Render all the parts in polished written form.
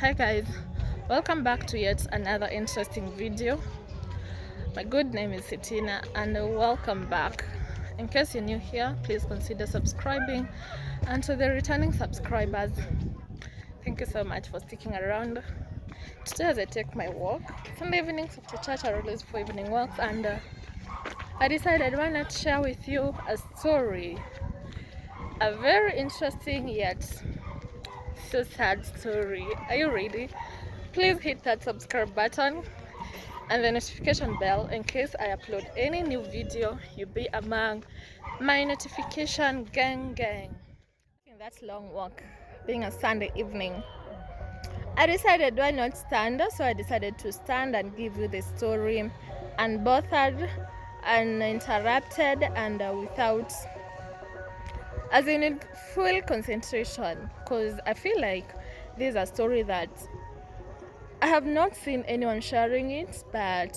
Hi guys, welcome back to yet another interesting video. My good name is Sitina and welcome back. In case you're new here, please consider subscribing, and to the returning subscribers, thank you so much for sticking around. Today as I take my walk, Sunday evenings after church are always for evening walks, and I decided why not share with you a story, a very interesting yet so sad story. Are you ready? Please hit that subscribe button and the notification bell in case I upload any new video. You'll be among my notification gang. In that long walk, being a Sunday evening, I decided why not stand, so I decided to stand and give you the story unbothered, uninterrupted, and without, as in full concentration, because I feel like this is a story that I have not seen anyone sharing it, but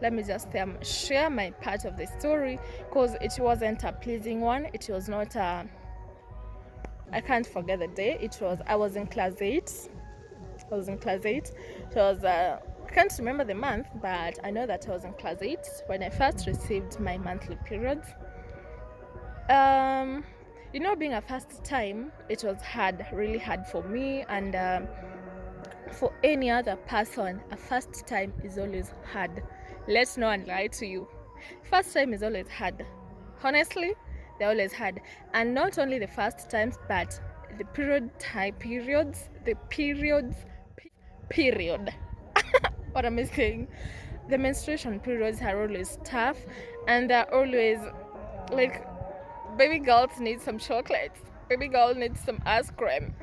let me just share my part of the story, because it wasn't a pleasing one. It was not a, I can't forget the day. I was in class 8. It was, I can't remember the month, but I know that I was in class 8 when I first received my monthly periods. Being a first time, it was hard, really hard for me, and for any other person, a first time is always hard. Let's not lie to you. First time is always hard. Honestly, they're always hard. And not only the first times, but the periods. What am I saying? The menstruation periods are always tough, and they're always like, baby girls need some chocolates. Baby girl needs some ice cream.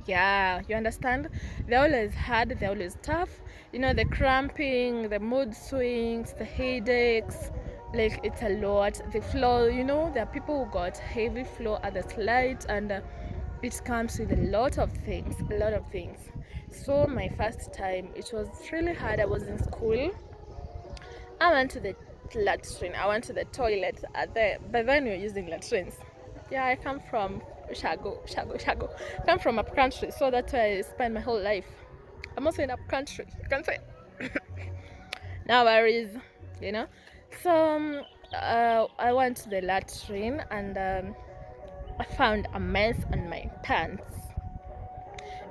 Yeah, you understand? They're always hard, they're always tough. The cramping, the mood swings, the headaches, like it's a lot. The flow, there are people who got heavy flow at the slides, and it comes with a lot of things. So my first time, it was really hard. I was in school. I went to the latrine. I went to the toilet but then you're using latrines. Yeah, I come from Shago. Come from up country, so that's where I spend my whole life. I'm also in up country, you can say. No worries, you know. So I went to the latrine, and I found a mess on my pants.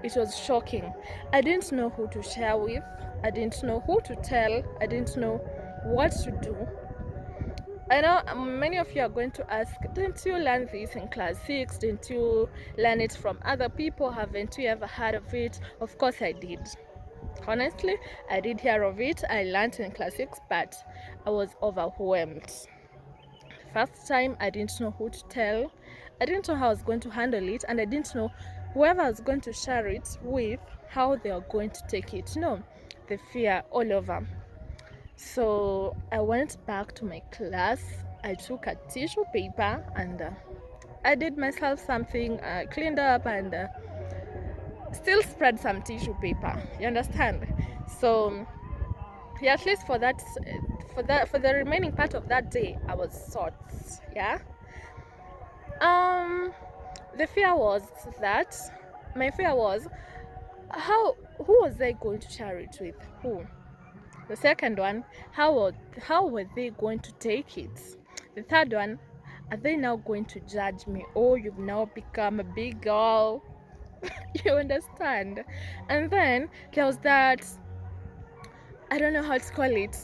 It was shocking. I didn't know who to share with. I didn't know who to tell. I didn't know what to do. I know many of you are going to ask, didn't you learn this in class 6? Didn't you learn it from other people? Haven't you ever heard of it? Of course I did. Honestly, I did hear of it. I learned in class 6, but I was overwhelmed. First time, I didn't know who to tell. I didn't know how I was going to handle it, and I didn't know whoever I was going to share it with, how they are going to take it. The fear all over. So I went back to my class. I took a tissue paper, and I did myself something, cleaned up, and still spread some tissue paper. You understand? So yeah, at least for the remaining part of that day, I was sort. Yeah. The fear was that my fear was who was I going to share it with? Who? The second one, how were they going to take it? The third one, are they now going to judge me? Oh, you've now become a big girl. You understand? And then there was that, I don't know how to call it,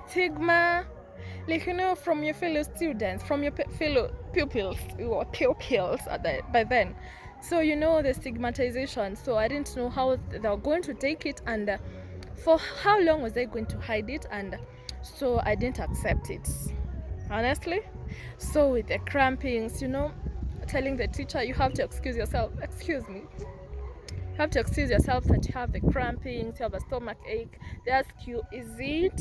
stigma, like, from your fellow students, from your fellow pupils. We were pupils by then. So the stigmatization. So I didn't know how they were going to take it, and for how long was I going to hide it, and so I didn't accept it, honestly. So with the crampings, telling the teacher, you have to excuse yourself, you have to excuse yourself that you have the crampings, you have a stomach ache. They ask you, is it,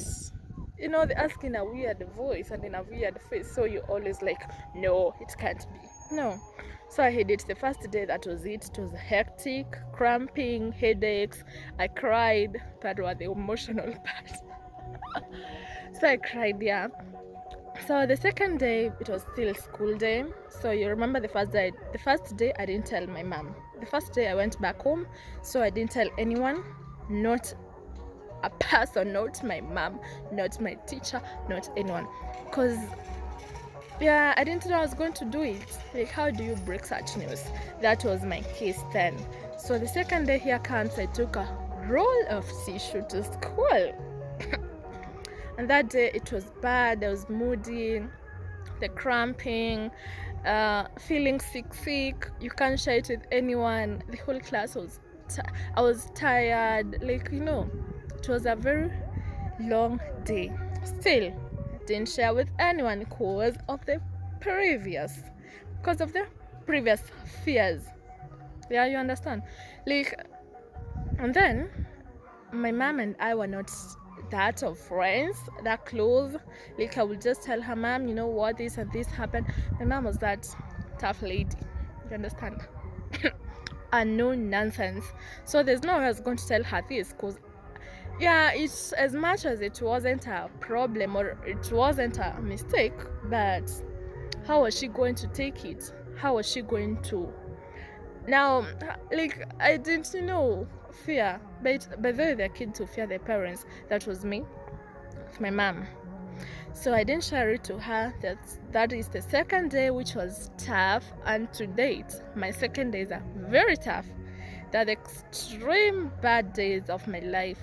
they ask in a weird voice and in a weird face, so you always like, no, it can't be, no. So I hid it. The first day, that was it. It was hectic, cramping, headaches. I cried. That was the emotional part. So I cried, yeah. So the second day, it was still school day. So you remember the first day I didn't tell my mom. The first day I went back home, so I didn't tell anyone, not a person, not my mom, not my teacher, not anyone. Because, yeah, I didn't know I was going to do it. Like, how do you break such news? That was my case then. So the second day here comes, I took a roll of tissue to school. And that day it was bad, I was moody, the cramping, feeling sick. You can't share it with anyone. The whole class was, I was tired. Like, it was a very long day. Still, didn't share with anyone because of the previous fears. Yeah, you understand? Like, and then my mom and I were not that of friends, that close. Like, I would just tell her, Mom, you know what, this and this happened. My mom was that tough lady. You understand? And no nonsense. So there's no way I was going to tell her this, because yeah, it's as much as it wasn't a problem or it wasn't a mistake, but how was she going to take it? How was she going to now, like, I didn't know fear, but they're kids who fear their parents. That was me, my mom. So I didn't share it to her. That is the second day, which was tough, and to date my second days are very tough. They're the extreme bad days of my life.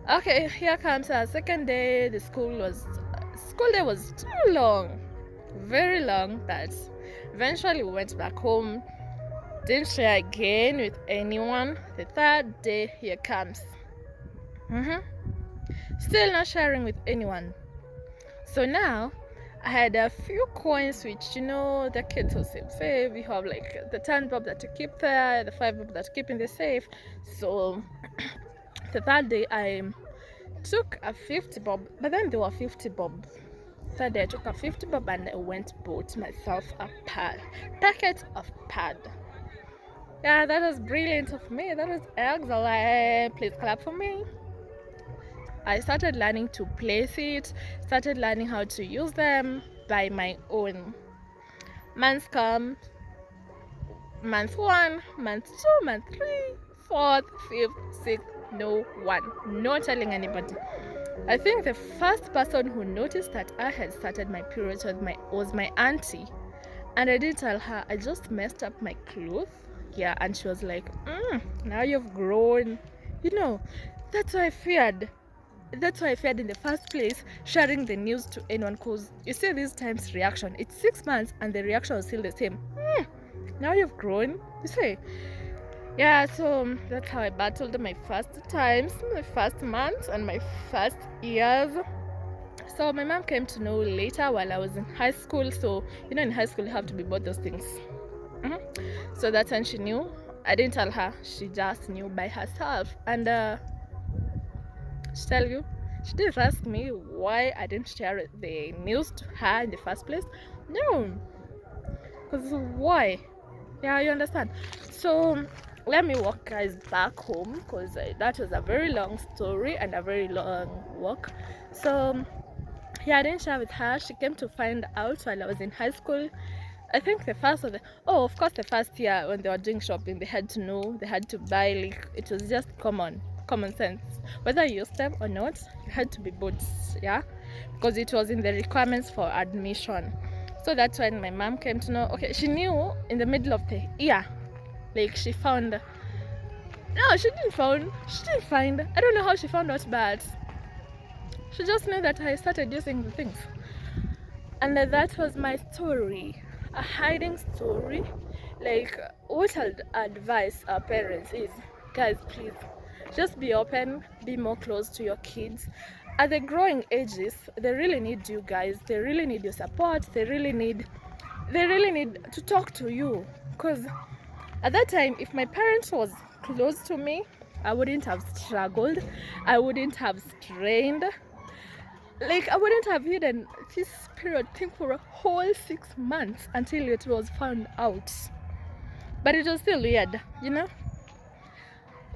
Okay, here comes our second day. The school day was too long, very long, but eventually we went back home. Didn't share again with anyone. The third day here comes. Still not sharing with anyone. So now I had a few coins, which the kids will save. You have like the 10 bob that you keep there, the 5 bob that you keep in the safe. So the third day I took a 50 bob, but then there were 50 bob. Third day I took a 50 bob and I went bought myself a packet of pad. Yeah, that was brilliant of me. That was excellent. Please clap for me. I started learning to place it, started learning how to use them by my own. Months come, month 1, month 2, month 3, 4th, 5th, 6th, no one. No telling anybody. I think the first person who noticed that I had started my period was my auntie. And I didn't tell her. I just messed up my clothes. Yeah, and she was like, now you've grown. That's why I feared. That's why I feared in the first place sharing the news to anyone, because you see this time's reaction. It's 6 months and the reaction was still the same. Now you've grown. You see? Yeah, so that's how I battled my first times, my first months, and my first years. So my mom came to know later while I was in high school. So in high school you have to be both those things. So that's when she knew. I didn't tell her. She just knew by herself. And she tell you, she didn't ask me why I didn't share the news to her in the first place. No, because why? Yeah, you understand. So let me walk guys back home, because that was a very long story and a very long walk. So yeah, I didn't share with her. She came to find out while I was in high school. I think the first year when they were doing shopping, they had to know, they had to buy, like, it was just common sense. Whether you used them or not, you had to be bought, yeah? Because it was in the requirements for admission. So that's when my mom came to know. Okay, she knew in the middle of the year, like she found, no, she didn't find, I don't know how she found out, but she just knew that I started using the things. And that was my story, a hiding story. Like, what I'd advise our parents is, guys, please just be open, be more close to your kids. At the growing ages, they really need you guys. They really need your support. They really need to talk to you. Because at that time, if my parents was close to me, I wouldn't have struggled. I wouldn't have strained. Like, I wouldn't have hidden this period thing for a whole 6 months until it was found out. But it was still weird,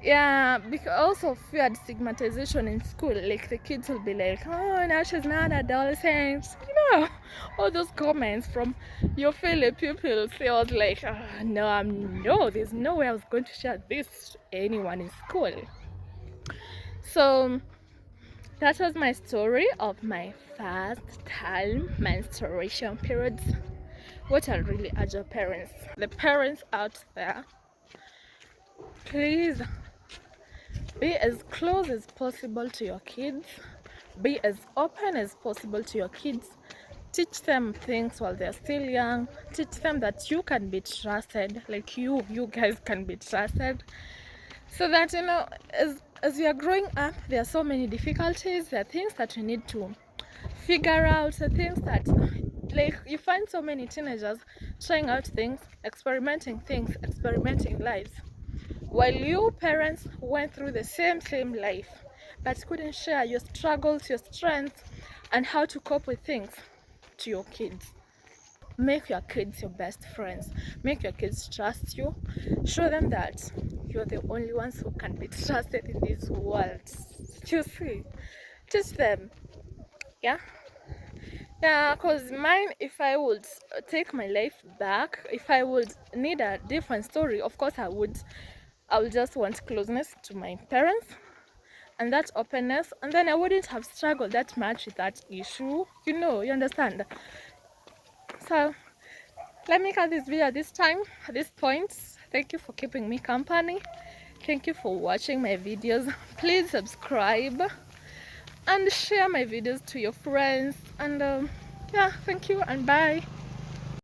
Yeah, because also feared stigmatization in school. Like the kids will be like, "Oh, now she's not adolescent." All those comments from your fellow pupils. I was like, "No, no. There's no way I was going to share this to anyone in school." So that was my story of my first time menstruation periods. What I really urge your parents, the parents out there, please be as close as possible to your kids. Be as open as possible to your kids. Teach them things while they're still young. Teach them that you can be trusted, like you guys can be trusted. So that as we are growing up, there are so many difficulties. There are things that we need to figure out. The things that, like, you find so many teenagers trying out things, experimenting lives, while you parents went through the same life but couldn't share your struggles, your strengths, and how to cope with things to your kids. Make your kids your best friends. Make your kids trust you. Show them that you're the only ones who can be trusted in this world. You see, teach them. Yeah. Yeah, because mine, if I would take my life back, if I would need a different story, of course I would. I would just want closeness to my parents and that openness, and then I wouldn't have struggled that much with that issue. You understand? So let me cut this video at this time, at this point. Thank you for keeping me company. Thank you for watching my videos. Please subscribe and share my videos to your friends. And yeah, thank you and bye.